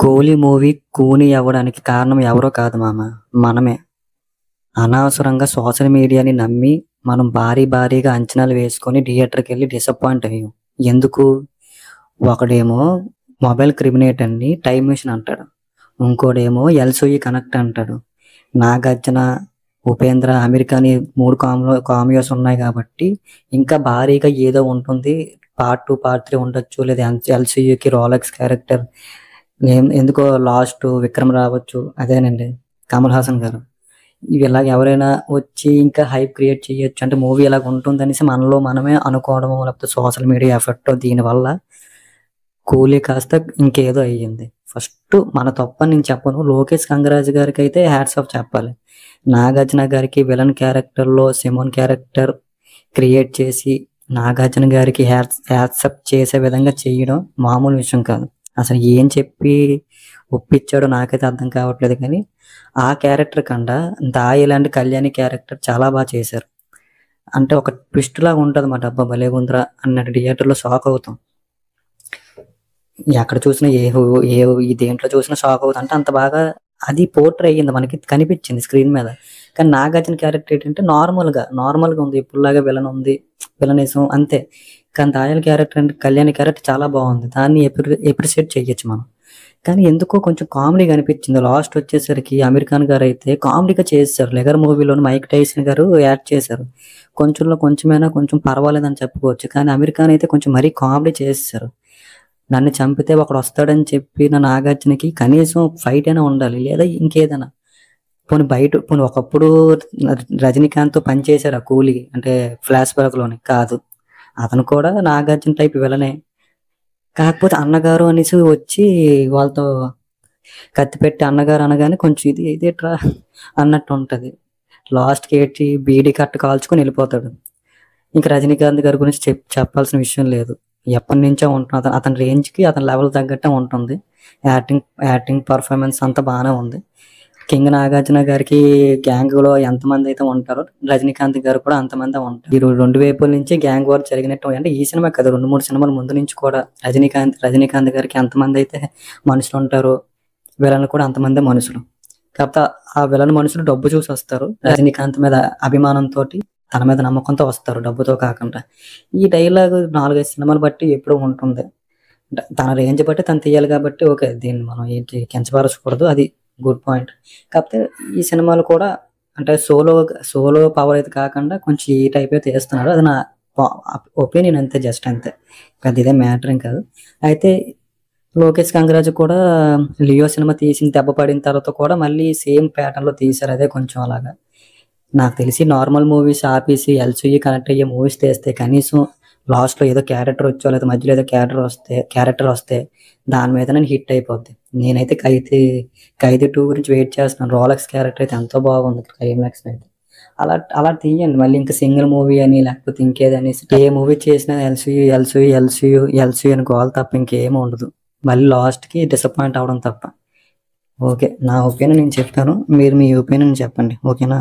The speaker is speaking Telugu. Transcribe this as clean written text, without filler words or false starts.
'కూలీ' మూవీ కూనీ అవ్వడానికి కారణం ఎవరో కాదు మామ. మనమే. అనవసరంగా సోషల్ మీడియాని నమ్మి మనం భారీగా అంచనాలు వేసుకొని థియేటర్‌కెళ్ళి డిసప్పాయింట్ అయ్యాం. ఎందుకు? ఒకడేమో మొబైల్ క్రిమినేట్ అని టైమ్ మెషిన్ అంటాడు. ఇంకోడేమో ఎల్‌సూయి కనెక్ట్ అంటాడు. 'నాగార్జున', 'ఉపేంద్ర', 'అమీర్ ఖాన్' ఈ 3 కామియోస్ ఉన్నాయి కాబట్టి ఇంకా భారీగా ఏదో ఉంటుంది. పార్ట్ 2, పార్ట్ 3 ఉండొచ్చు. లేదా ఎల్‌సూయికి రోలెక్స్ క్యారెక్టర్ ఎందుకో లాస్ట్ 'విక్రమ్' రావచ్చు. అదేనండి 'కమల్ హాసన్' గారు. ఇలాగ ఎవరైనా వచ్చి ఇంకా హైప్ క్రియేట్ చేయొచ్చు. అంటే మూవీ ఇలాగ ఉంటుందనేసి మనలో మనమే అనుకోవడమో, లేకపోతే సోషల్ మీడియా ఎఫెక్టో దీనివల్ల 'కూలీ' కాస్త ఇంకేదో అయ్యింది. ఫస్ట్ మన తప్పని నేను చెప్పను. లోకేష్ కంగరాజు గారికైతే హ్యాట్స్ ఆఫ్ చెప్పాలి. 'నాగార్జున' గారికి విలన్ క్యారెక్టర్‌లో సిమోన్ క్యారెక్టర్ క్రియేట్ చేసి 'నాగార్జున' గారికి హ్యాట్సప్ చేసే విధంగా చేయడం మామూలు విషయం కాదు. అసలు ఏం చెప్పి ఒప్పించాడో నాకైతే అర్థం కావట్లేదు కానీ, ఆ క్యారెక్టర్ కన్నా 'దాయి' కళ్యాణి క్యారెక్టర్ చాలా చేశారు. అంటే ఒక ట్విస్ట్ లాగా ఉంటదన్నమాట. అబ్బా! భలేగుందిరా అన్నట్టు థియేటర్‌లో షాక్ అవుతాం. ఎక్కడ చూసినా ఈ దేంట్లో చూసినా షాక్ అవుతాం. అంటే అంత బాగా అది పోర్ట్రే అయ్యింది. మనకి కనిపించింది స్క్రీన్ మీద. కానీ 'నాగార్జున' క్యారెక్టర్ ఏంటంటే నార్మల్‌గా ఉంది. ఎప్పుడులాగా విలన్ ఉంది. విలనిజం అంతే. కానీ 'దాయాల' క్యారెక్టర్ అంటే కళ్యాణి క్యారెక్టర్ చాలా బాగుంది. దాన్ని ఎప్రిషియేట్ చేయొచ్చు మనం. కానీ ఎందుకో కొంచెం కామెడీగా అనిపించింది. లాస్ట్ వచ్చేసరికి 'అమీర్ ఖాన్' గారైతే కామెడీగా చేసేసారు. 'లెగర్' మూవీలోని 'మైక్ టైసన్' గారు యాక్ట్ చేశారు. కొంచెంలో కొంచెమైనా కొంచెం పర్వాలేదని చెప్పుకోవచ్చు. కానీ 'అమీర్ ఖాన్' అయితే కొంచెం మరీ కామెడీ చేసేసారు. నన్ను చంపితే ఒకడొస్తాడని చెప్పిన 'నాగార్జున'కి కనీసం ఫైట్ అయినా ఉండాలి. లేదా ఇంకేదైనా. పోనీ ఒకప్పుడు 'రజనీకాంత్‌తో' పనిచేశారు ఆ 'కూలీ' అంటే ఫ్లాష్ బ్యాక్‌లోని. కాదు. అతను కూడా 'నాగార్జున' టైప్ విలనే. కాకపోతే అన్నగారు అనేసి వచ్చి వాళ్ళతో కత్తి పెట్టి అన్నగారు అనగానే కొంచెం ఇదేట్రా అన్నట్టు ఉంటది. లాస్ట్‌కి ఏడ్చి బీడీ కట్ట కాల్చుకొని ఎళ్ళిపోతాడు. ఇంక 'రజనీకాంత్' గారి గురించి చెప్పాల్సిన విషయం లేదు. ఎప్పటినుంచో ఉంటున్న అతని రేంజ్‌కి, అతని లెవెల్ తగ్గట్టే ఉంటుంది. యాక్టింగ్ పర్ఫార్మెన్స్ అంతా బానే ఉంది. 'కింగ్' నాగార్జున గారికి గ్యాంగ్‌లో ఎంతమందైతే ఉంటారో 'రజనీకాంత్' గారు కూడా అంతమందే ఉంటారు. ఈ 2 వైపుల నుంచి గ్యాంగ్ వార్ జరిగినట్టు అంటే ఈ సినిమా కాదు 2, 3 సినిమాల ముందు నుంచి కూడా రజనీకాంత్ గారికి ఎంతమందైతే మనుషులుంటారో విలన్లు కూడా అంతమందే మనుషులు. కాకపోతే ఆ విలన్ మనుషులు డబ్బు చూసి వస్తారు. రజనీకాంత్ మీద అభిమానంతోటి, తన మీద నమ్మకంతో వస్తారు డబ్బుతో కాకుండా. ఈ డైలాగ్ 4, 5 సినిమాలు బట్టి ఎప్పుడూ ఉంటుంది. తన రేంజ్ బట్టి తను తీయాలి కాబట్టి ఓకే. దీన్ని మనం ఏంటి కించపరచకూడదు. అది గుడ్ పాయింట్. కాకపోతే ఈ సినిమాలు కూడా అంటే సోలో పవర్ అయితే కాకుండా కొంచెం ఈ టైపే తీస్తున్నారు. అది నా ఒపీనియన్ అంతే. జస్ట్ అంతే. పెద్ద ఇదేం మ్యాటర్ ఏం కాదు. అయితే లోకేష్ కంగరాజు కూడా 'లియో' సినిమా తీసిన దెబ్బ పడిన తర్వాత కూడా మళ్ళీ సేమ్ ప్యాటర్న్‌లో తీశారు. అదే కొంచెం అలాగా. నాకు తెలిసి నార్మల్ మూవీస్ ఆపేసి ఎల్‌సూయి కనెక్ట్ అయ్యే మూవీస్ తీస్తే కనీసం లాస్ట్‌లో ఏదో క్యారెక్టర్ వచ్చో లేదా మధ్యలో ఏదో క్యారెక్టర్ వస్తే దాని మీదనే హిట్ అయిపోద్ది. నేనైతే 'ఖైదీ 2' గురించి వెయిట్ చేస్తున్నాను. రోలెక్స్ క్యారెక్టర్ అయితే ఎంతో బాగుంది క్లైమాక్స్‌లో అయితే. అలా తీయండి. మళ్ళీ ఇంకా సింగిల్ మూవీ అని లేకపోతే ఇంకేదనేసి ఏ మూవీ చేసినా ఎల్‌సూయి అని గోల తప్ప ఇంకేమి ఉండదు. మళ్ళీ లాస్ట్‌కి డిసప్పాయింట్ అవ్వడం తప్ప. ఓకే. నా ఒపీనియన్ నేను చెప్పాను. మీరు మీ ఒపీనియన్ చెప్పండి. ఓకేనా?